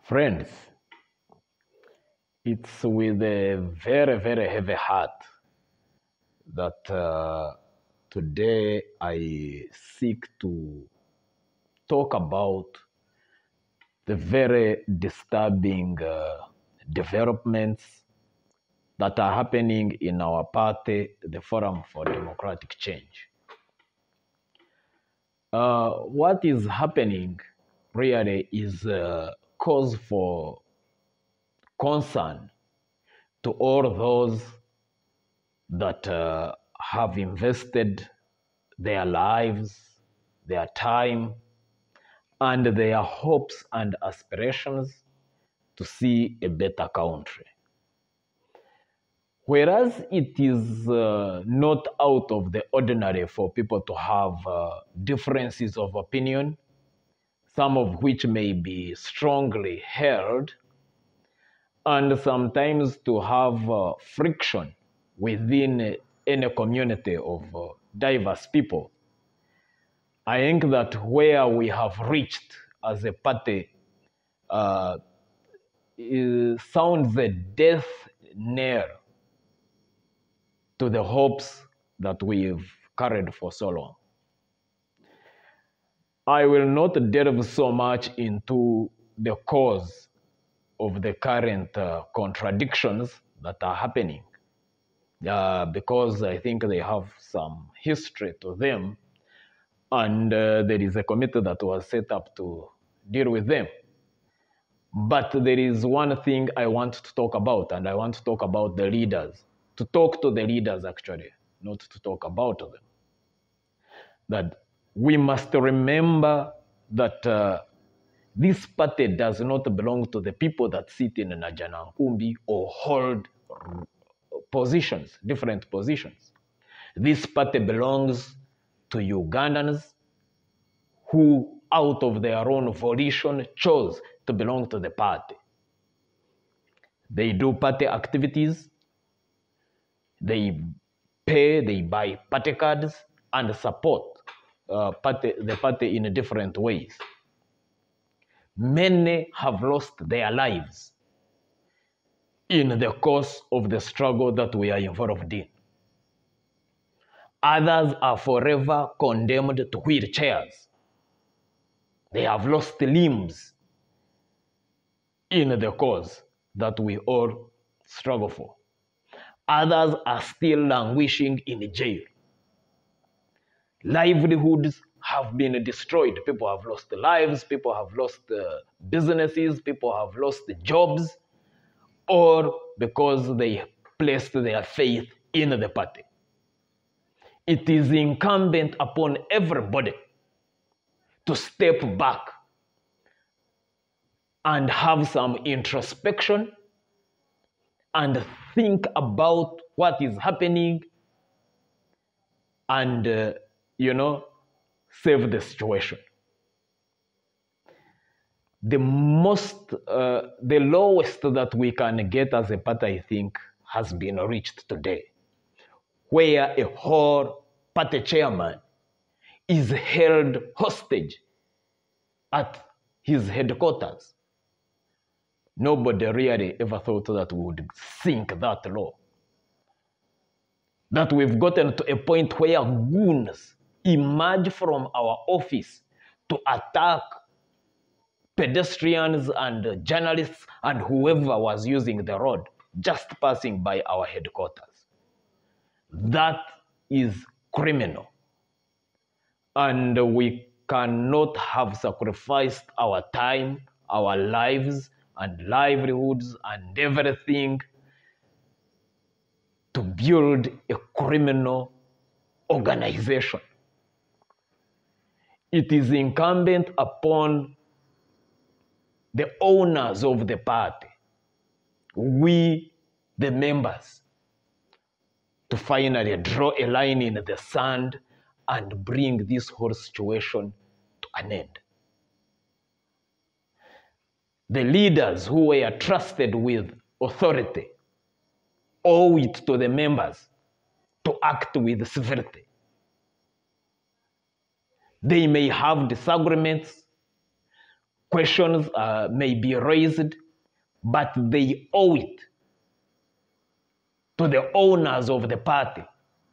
Friends, it's with a very, very heavy heart that today I seek to talk about the very disturbing developments that are happening in our party, the Forum for Democratic Change. What is happening really is cause for concern to all those that have invested their lives, their time, and their hopes and aspirations to see a better country. Whereas it is not out of the ordinary for people to have differences of opinion, some of which may be strongly held, and sometimes to have friction within any community of diverse people. I think that where we have reached as a party sounds a death knell to the hopes that we've carried for so long. I will not delve so much into the cause of the current contradictions that are happening because I think they have some history to them, and there is a committee that was set up to deal with them. But there is one thing I want to talk about, and I want to talk about the leaders, to talk to the leaders actually, not to talk about them. That we must remember that this party does not belong to the people that sit in Najanankumbi or hold positions, different positions. This party belongs to Ugandans who, out of their own volition, chose to belong to the party. They do party activities, they pay, they buy party cards, and support the party in different ways. Many have lost their lives in the course of the struggle that we are involved in. Others are forever condemned to wheelchairs. They have lost limbs in the cause that we all struggle for. Others are still languishing in jail. Livelihoods have been destroyed. People have lost lives, people have lost businesses, people have lost jobs, or because they placed their faith in the party. It is incumbent upon everybody to step back and have some introspection and think about what is happening and, save the situation. The lowest that we can get as a party, I think, has been reached today, where a whole party chairman is held hostage at his headquarters. Nobody really ever thought that we would sink that low. That we've gotten to a point where goons emerge from our office to attack pedestrians and journalists and whoever was using the road just passing by our headquarters. That is criminal. And we cannot have sacrificed our time, our lives, and livelihoods and everything to build a criminal organization. It is incumbent upon the owners of the party, we, the members, to finally draw a line in the sand and bring this whole situation to an end. The leaders who were trusted with authority owe it to the members to act with civility. They may have disagreements, questions may be raised, but they owe it to the owners of the party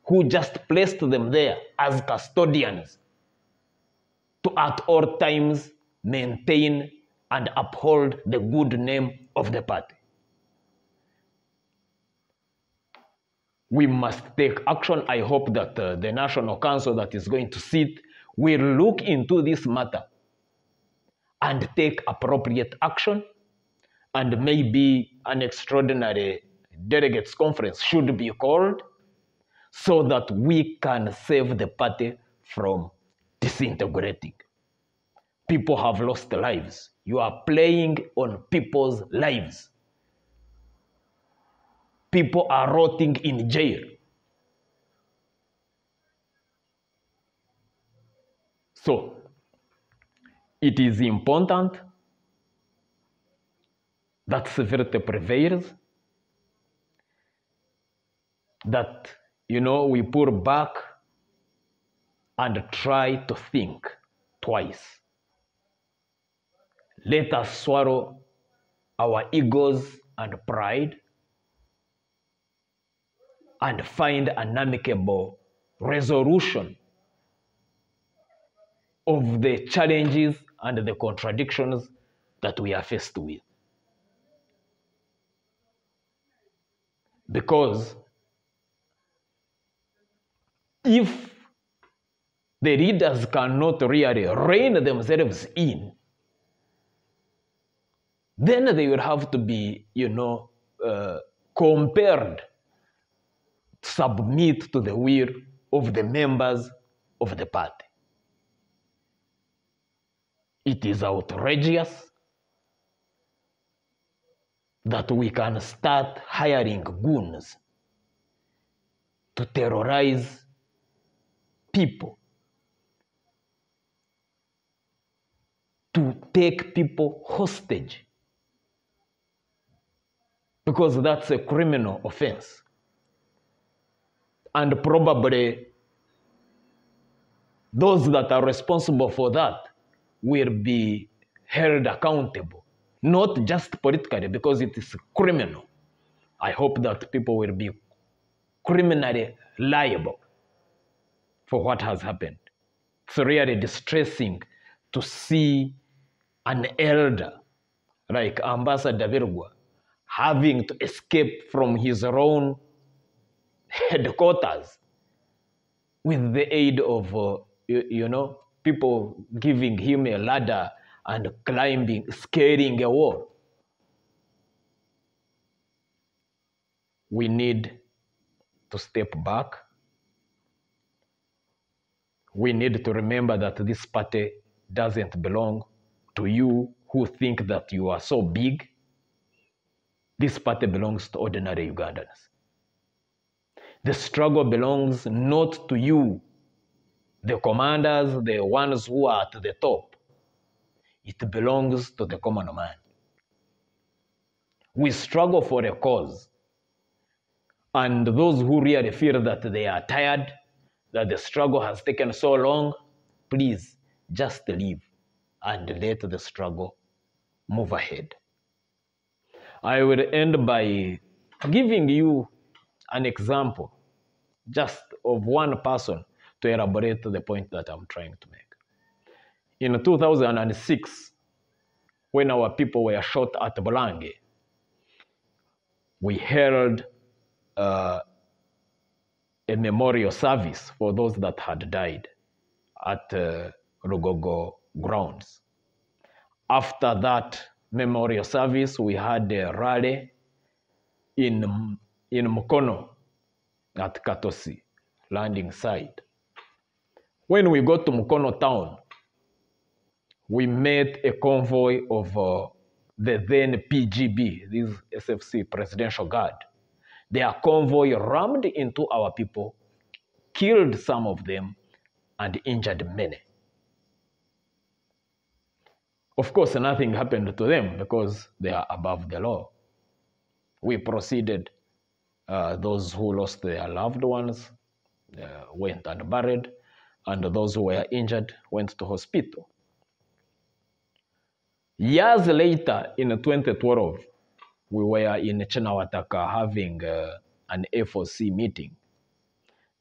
who just placed them there as custodians to at all times maintain and uphold the good name of the party. We must take action. I hope that the National Council that is going to sit will look into this matter and take appropriate action, and maybe an extraordinary delegates conference should be called so that we can save the party from disintegrating. People have lost lives. You are playing on people's lives. People are rotting in jail. So, it is important that civility prevails, that, we pull back and try to think twice. Let us swallow our egos and pride and find an amicable resolution of the challenges and the contradictions that we are faced with. Because if the leaders cannot really rein themselves in, then they will have to be, compelled to submit to the will of the members of the party. It is outrageous that we can start hiring goons to terrorize people, to take people hostage, because that's a criminal offense. And probably those that are responsible for that will be held accountable, not just politically, because it is criminal. I hope that people will be criminally liable for what has happened. It's really distressing to see an elder like Ambassador Virgwa having to escape from his own headquarters with the aid of, people giving him a ladder and scaling a wall. We need to step back. We need to remember that this party doesn't belong to you who think that you are so big. This party belongs to ordinary Ugandans. The struggle belongs not to you, the commanders, the ones who are at the top. It belongs to the common man. We struggle for a cause. And those who really feel that they are tired, that the struggle has taken so long, please just leave and let the struggle move ahead. I will end by giving you an example just of one person to elaborate the point that I'm trying to make. In 2006, when our people were shot at Bolange, we held a memorial service for those that had died at Rugogo grounds. After that memorial service, we had a rally in Mukono at Katosi landing site. When we got to Mukono town, we met a convoy of the then PGB, this SFC Presidential Guard. Their convoy rammed into our people, killed some of them, and injured many. Of course, nothing happened to them because they are above the law. We proceeded. Those who lost their loved ones went and buried, and those who were injured went to hospital. Years later, in 2012, we were in Chinawataka having an F4C meeting.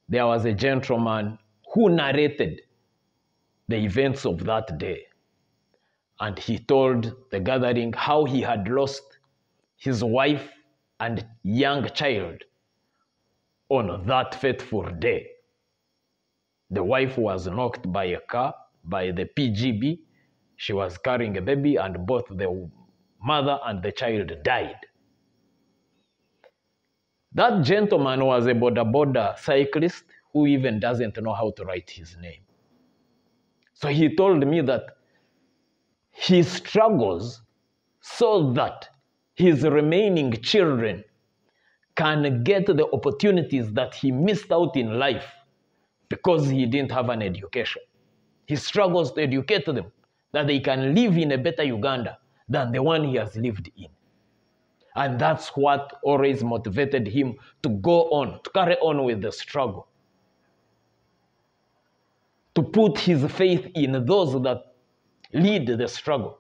There was a gentleman who narrated the events of that day. And he told the gathering how he had lost his wife and young child on that fateful day. The wife was knocked by a car, by the PGB. She was carrying a baby, and both the mother and the child died. That gentleman was a border cyclist who even doesn't know how to write his name. So he told me that he struggles so that his remaining children can get the opportunities that he missed out in life because he didn't have an education. He struggles to educate them that they can live in a better Uganda than the one he has lived in. And that's what always motivated him to go on, to carry on with the struggle, to put his faith in those that lead the struggle.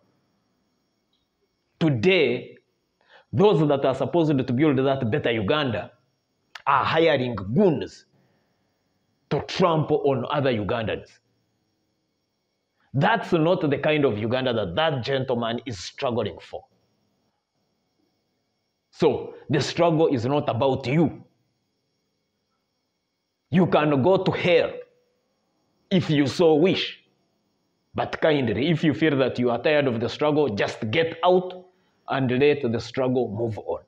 Today, those that are supposed to build that better Uganda are hiring goons to trample on other Ugandans. That's not the kind of Uganda that that gentleman is struggling for. So the struggle is not about you. You can go to hell if you so wish. But kindly, if you feel that you are tired of the struggle, just get out and let the struggle move on.